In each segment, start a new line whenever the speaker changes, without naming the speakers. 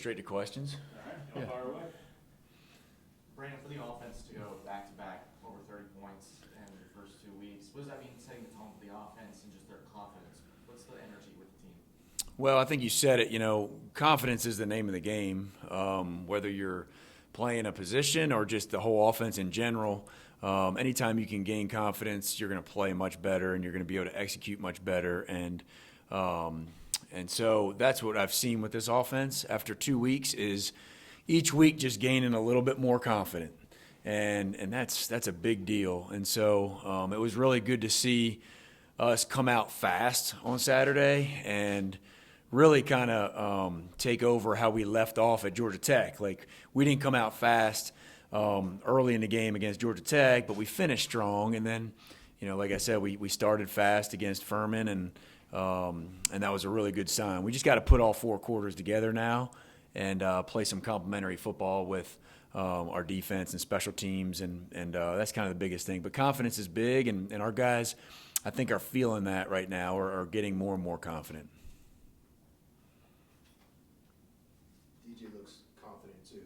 straight to questions.
All right, fire away.
Brandon, for the offense to go back-to-back over 30 points in the first 2 weeks, what does that mean setting the tone for the offense and just their confidence? What's the energy with the team?
Well, I think you said it. Confidence is the name of the game. Whether you're playing a position or just the whole offense in general, anytime you can gain confidence, you're going to play much better and you're going to be able to execute much better. And so that's what I've seen with this offense after 2 weeks is each week just gaining a little bit more confident. And that's a big deal. And so it was really good to see us come out fast on Saturday and really kind of take over how we left off at Georgia Tech. Like, we didn't come out fast early in the game against Georgia Tech, but we finished strong. And then, like I said, we started fast against Furman, and that was a really good sign. We just got to put all 4 quarters together now and play some complementary football with our defense and special teams, and that's kind of the biggest thing. But confidence is big, and our guys, I think, are feeling that right now, or are getting more and more confident.
DJ looks confident too.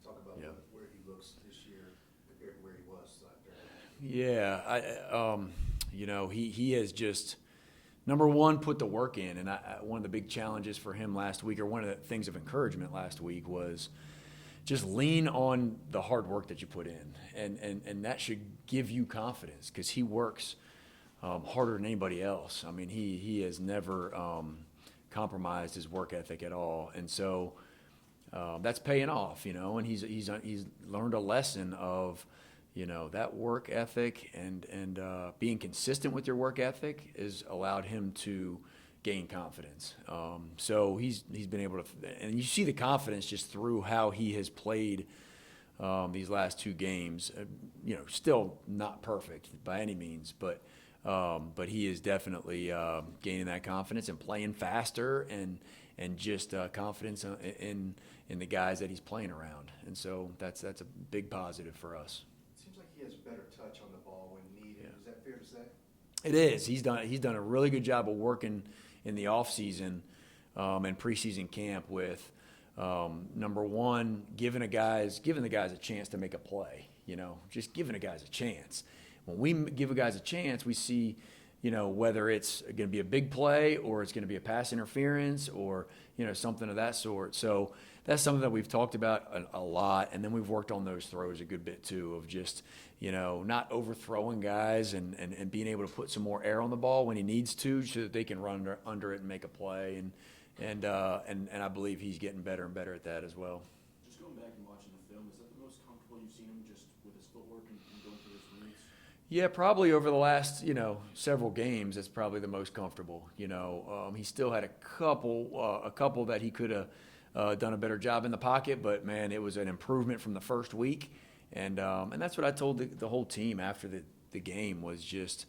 Talk about where he looks this year compared to where he was last year.
He has just, number one, put the work in, and one of the big challenges for him last week, or one of the things of encouragement last week, was just lean on the hard work that you put in, and that should give you confidence, because he works harder than anybody else. I mean, he has never compromised his work ethic at all, and so that's paying off, and he's learned a lesson of that work ethic, and being consistent with your work ethic has allowed him to gain confidence. So he's been able to, and you see the confidence just through how he has played these last 2 games. Still not perfect by any means, but he is definitely gaining that confidence and playing faster, and just confidence in the guys that he's playing around. And so that's a big positive for us.
It seems like he has better touch on the ball when needed.
Yeah.
Is that fair to say?
It is. He's done a really good job of working in the off season and preseason camp with number one, giving the guys a chance to make a play. Just giving the guys a chance. When we give guys a chance, we see, whether it's going to be a big play or it's going to be a pass interference or something of that sort. So that's something that we've talked about a lot, and then we've worked on those throws a good bit too, of just not overthrowing guys and being able to put some more air on the ball when he needs to, so that they can run under it and make a play. And I believe he's getting better and better at that as well.
Just going back and watching the film, is that the most comfortable you've seen him just with his footwork and going through his reads?
Yeah, probably over the last, several games, it's probably the most comfortable. He still had a couple that he could have done a better job in the pocket, but man, it was an improvement from the first week. And that's what I told the whole team after the game, was just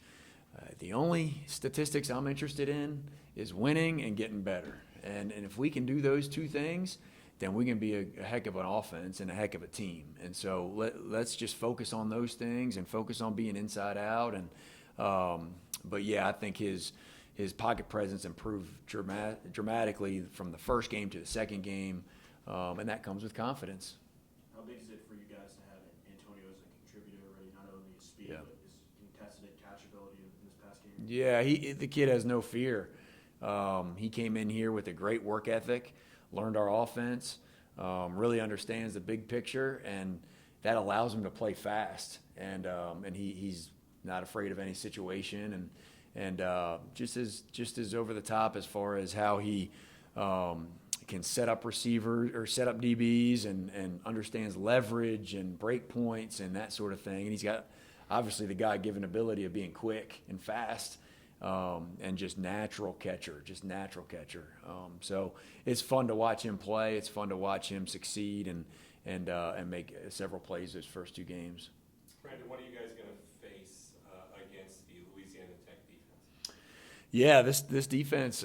the only statistics I'm interested in is winning and getting better. And if we can do those 2 things, then we can be a heck of an offense and a heck of a team. And so let's just focus on those things and focus on being inside out. And but yeah, I think his pocket presence improved dramatically from the first game to the second game, and that comes with confidence.
How big is it for you guys to have Antonio as a contributor already, not only his speed, but his contested catchability in this past game?
Yeah, the kid has no fear. He came in here with a great work ethic, learned our offense, really understands the big picture, and that allows him to play fast. And he's not afraid of any situation, and just as over the top as far as how he can set up receivers or set up DBs and understands leverage and break points and that sort of thing. And he's got obviously the God-given ability of being quick and fast. And just natural catcher. So it's fun to watch him play. It's fun to watch him succeed and make several plays those first 2 games.
Brandon, what are you guys going to face against the Louisiana Tech defense?
Yeah, this defense,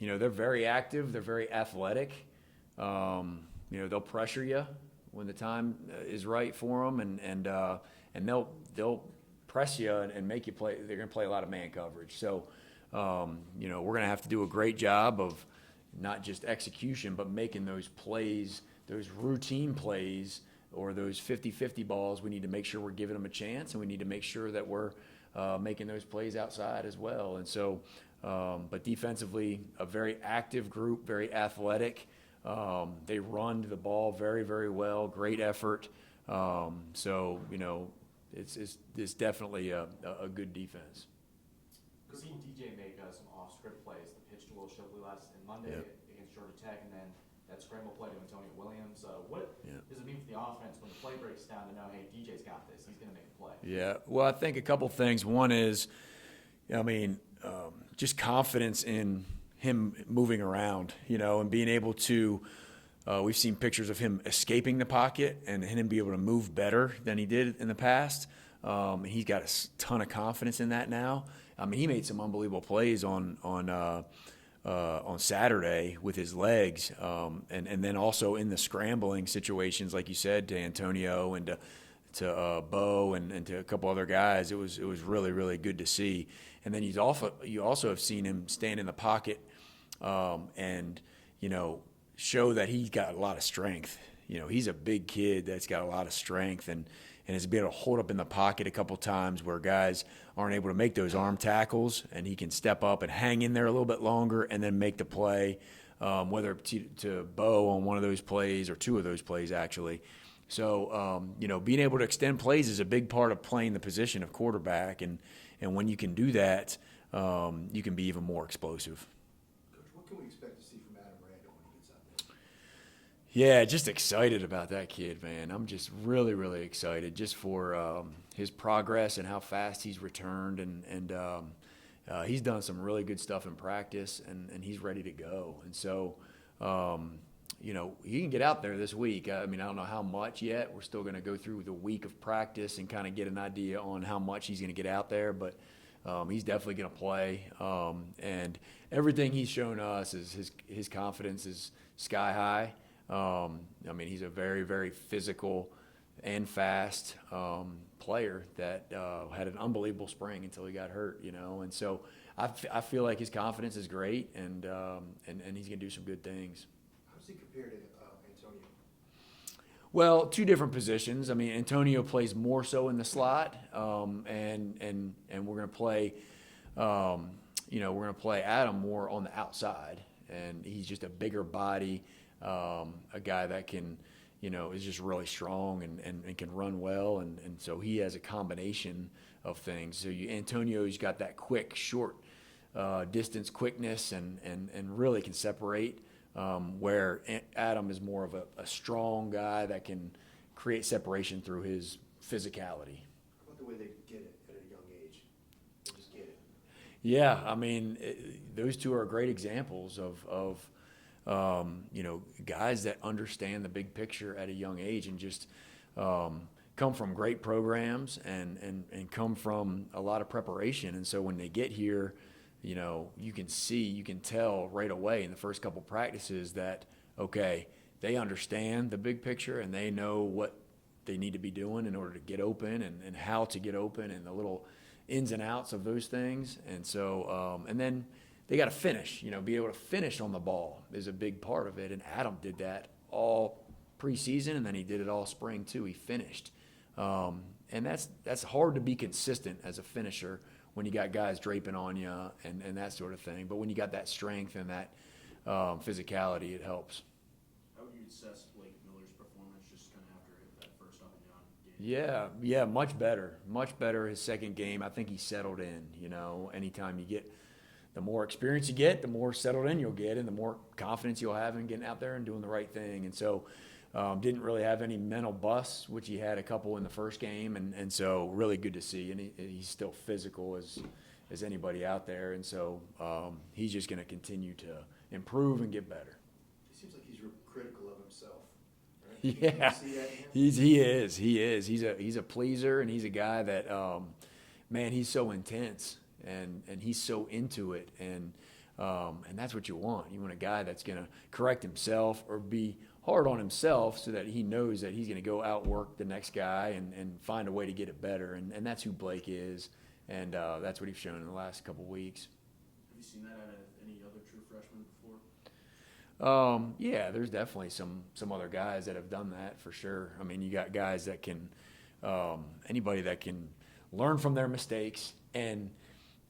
they're very active. They're very athletic. They'll pressure you when the time is right for them, and they'll press you and make you play. They're going to play a lot of man coverage. So, we're going to have to do a great job of, not just execution, but making those plays, those routine plays, or those 50-50 balls. We need to make sure we're giving them a chance, and we need to make sure that we're making those plays outside as well. And so, but defensively, a very active group, very athletic. They run the ball very, very well. Great effort. So, you know, it's definitely a good defense.
We've seen DJ make some off-script plays. The pitch to Will Shipley Monday against Georgia Tech, and then that scramble play to Antonio Williams. What does it mean for the offense when the play breaks down to know, hey, DJ's got this. He's going to make a play? Yeah,
well, I think a couple things. One is, I mean, just confidence in him moving around, you know, and being able to we've seen pictures of him escaping the pocket and him be able to move better than he did in the past. He's got a ton of confidence in that now. I mean, he made some unbelievable plays on Saturday with his legs, and then also in the scrambling situations, like you said, to Antonio and to Bo and to a couple other guys. It was really, really good to see. And then you also have seen him stand in the pocket and, you know, show that he's got a lot of strength. You know, he's a big kid that's got a lot of strength and has been able to hold up in the pocket a couple times where guys aren't able to make those arm tackles, and he can step up and hang in there a little bit longer and then make the play, whether to Bo on one of those plays or two of those plays actually. So, you know, being able to extend plays is a big part of playing the position of quarterback, and when you can do that, you can be even more explosive.
Coach, what can we expect to see from Adam Randall when he gets out there?
Yeah, just excited about that kid, man. I'm just really, really excited just for his progress and how fast he's returned, and he's done some really good stuff in practice, and he's ready to go. And so, you know, he can get out there this week. I mean, I don't know how much yet. We're still going to go through the week of practice and kind of get an idea on how much he's going to get out there, but he's definitely going to play. And everything he's shown us is his confidence is sky high. I mean, he's a very, very physical and fast player that had an unbelievable spring until he got hurt, you know. And so I feel like his confidence is great, and he's going to do some good things.
How does he compare to Antonio?
Well, two different positions. I mean, Antonio plays more so in the slot, and we're going to play, you know, we're going to play Adam more on the outside, and he's just a bigger body. A guy that can, you know, is just really strong and can run well, and so he has a combination of things. So Antonio's got that quick, short distance quickness and really can separate, where Adam is more of a strong guy that can create separation through his physicality.
How about the way they get it at a young age? They just get it.
Yeah, I mean, those two are great examples of you know, guys that understand the big picture at a young age and just come from great programs and come from a lot of preparation. And so when they get here, you know, you can tell right away in the first couple practices that, okay, they understand the big picture and they know what they need to be doing in order to get open and how to get open and the little ins and outs of those things. And so, and then they got to finish, you know, be able to finish on the ball is a big part of it. And Adam did that all preseason, and then he did it all spring too. He finished. And that's hard to be consistent as a finisher when you got guys draping on you and that sort of thing. But when you got that strength and that physicality, it helps.
How would you assess Blake Miller's performance just kind of after that first up and down game?
Yeah, much better his second game. I think he settled in, you know. Anytime you get, the more experience you get, the more settled in you'll get and the more confidence you'll have in getting out there and doing the right thing. And so didn't really have any mental busts, which he had a couple in the first game. And so really good to see. And he's still physical as anybody out there. And so he's just going to continue to improve and get better.
He seems like he's real critical of himself. Right?
Yeah,
Can you see that in him?
he is. He's a pleaser, and he's a guy that, man, he's so intense and he's so into it, and that's what you want. You want a guy that's going to correct himself or be hard on himself so that he knows that he's going to go outwork the next guy and find a way to get it better, and that's who Blake is, and that's what he's shown in the last couple weeks.
Have you seen that out of any other true freshman before?
Yeah, there's definitely some other guys that have done that for sure. I mean, you got guys that can anybody that can learn from their mistakes and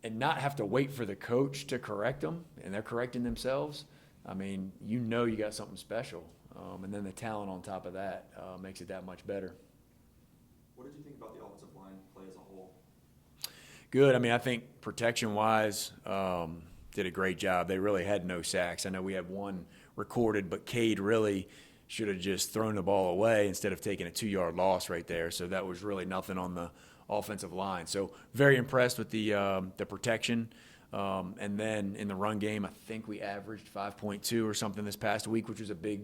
not have to wait for the coach to correct them, and they're correcting themselves. I mean, you got something special, and then the talent on top of that makes it that much better.
What did you think about the offensive line play as a whole?
Good. I mean, I think protection-wise, did a great job. They really had no sacks. I know we had one recorded, but Cade really should have just thrown the ball away instead of taking a 2-yard loss right there. So that was really nothing on the offensive line. So very impressed with the protection. And then in the run game, I think we averaged 5.2 or something this past week, which was a big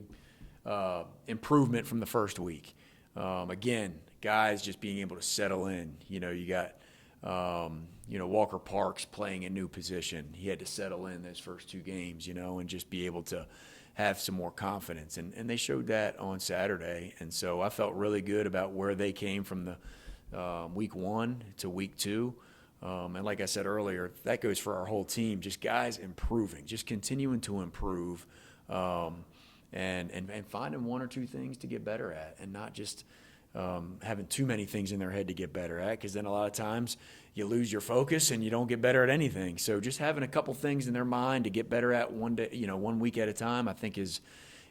improvement from the first week. Again, guys just being able to settle in. You know, you got Walker Parks playing a new position. He had to settle in those first 2 games, and just be able to have some more confidence. And they showed that on Saturday. And so I felt really good about where they came from the week 1 to week 2. And like I said earlier, that goes for our whole team, just guys improving, just continuing to improve, and finding 1 or 2 things to get better at, and not just having too many things in their head to get better at, because then a lot of times you lose your focus and you don't get better at anything. So just having a couple things in their mind to get better at 1 day, 1 week at a time, I think is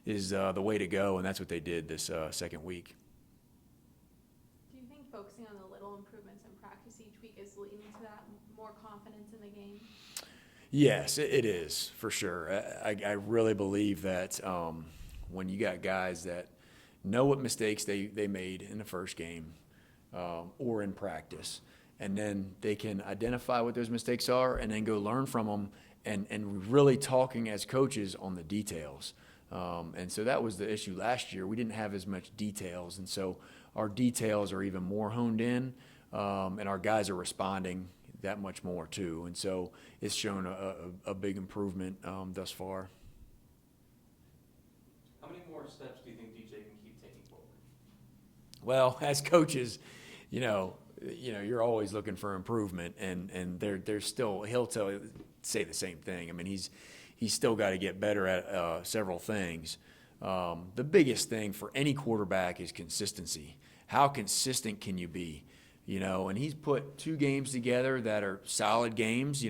the way to go, and that's what they did this second week.
Do you think focusing on the little improvements in practice each week is leading to that more confidence in the game?
Yes, it is, for sure. I really believe that when you got guys that know what mistakes they made in the first game or in practice, and then they can identify what those mistakes are and then go learn from them, and really talking as coaches on the details. And so that was the issue last year. We didn't have as much details, and so our details are even more honed in, and our guys are responding that much more too. And so it's shown a big improvement thus far.
How many more steps do you think DJ can keep taking forward?
Well, as coaches, you're always looking for improvement, and there's still, he'll say the same thing. I mean, he's still got to get better at several things. The biggest thing for any quarterback is consistency. How consistent can you be? And he's put 2 games together that are solid games,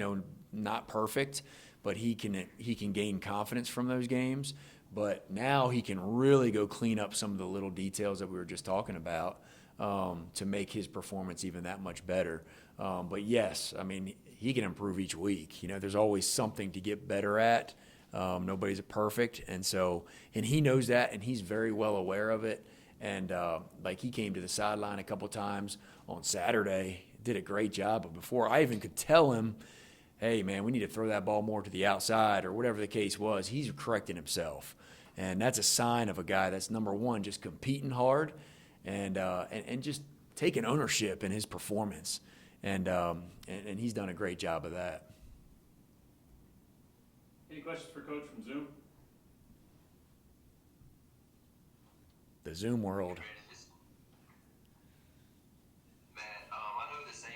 not perfect, but he can gain confidence from those games. But now he can really go clean up some of the little details that we were just talking about to make his performance even that much better. But yes, I mean, he can improve each week. There's always something to get better at. Nobody's perfect. And he knows that, and he's very well aware of it. And he came to the sideline a couple times on Saturday, did a great job. But before I even could tell him, hey, man, we need to throw that ball more to the outside, or whatever the case was, he's correcting himself. And that's a sign of a guy that's, number one, just competing hard and just taking ownership in his performance. And he's done a great job of that.
Any questions for Coach from Zoom?
The Zoom world.
Matt, I know the saying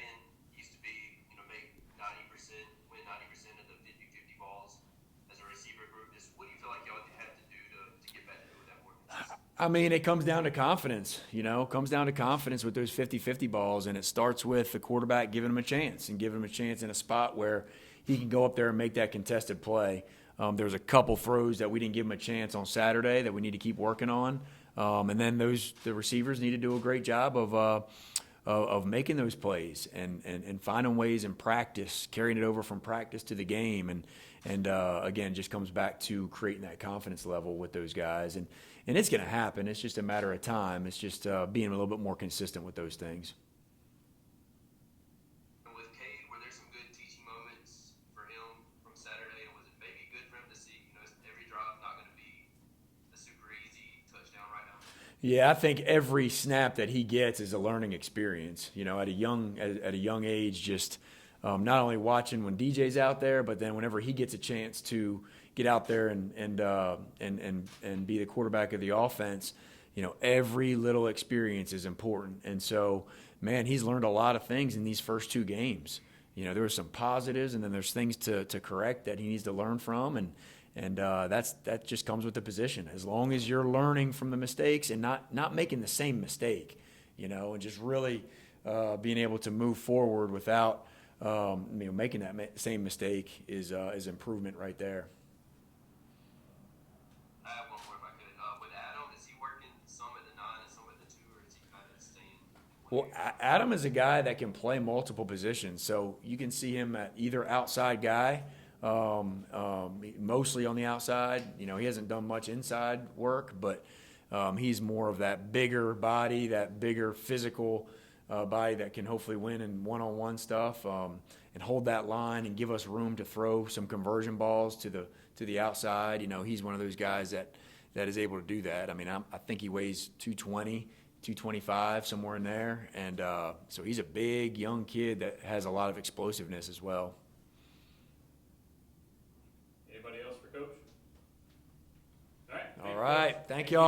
used to be, make 90%, win 90% of the 50-50 balls as a receiver group. What do you feel like y'all have to do to get back to that more consistent?
I mean, it comes down to confidence, comes down to confidence with those 50-50 balls, and it starts with the quarterback giving him a chance and giving him a chance in a spot where he can go up there and make that contested play. There was a couple throws that we didn't give him a chance on Saturday that we need to keep working on. And then the receivers need to do a great job of making those plays and finding ways in practice, carrying it over from practice to the game. And again, just comes back to creating that confidence level with those guys. And it's going to happen. It's just a matter of time. It's just being a little bit more consistent with those things.
And with Cade, were there some good teaching moments for him from Saturday? And was it maybe good for him to see, every drive not going to be a super easy touchdown right now?
Yeah, I think every snap that he gets is a learning experience. At a young age, just not only watching when DJ's out there, but then whenever he gets a chance to get out there and be the quarterback of the offense, every little experience is important. And so, man, he's learned a lot of things in these first 2 games. There were some positives, and then there's things to correct that he needs to learn from, And that just comes with the position. As long as you're learning from the mistakes and not making the same mistake, and just really being able to move forward without making that same mistake is improvement right there.
I have one more if I could. With Adam, is he working some at the 9 and some at the 2, or is he kind of staying?
Well, Adam is a guy that can play multiple positions, so you can see him at either outside guy, mostly on the outside. He hasn't done much inside work, but he's more of that bigger body, that bigger physical body that can hopefully win in one-on-one stuff and hold that line and give us room to throw some conversion balls to the outside. He's one of those guys that is able to do that. I mean, I think he weighs 220. 225, somewhere in there, and so he's a big young kid that has a lot of explosiveness as well.
Anybody else for Coach? All right.
All right, thank y'all.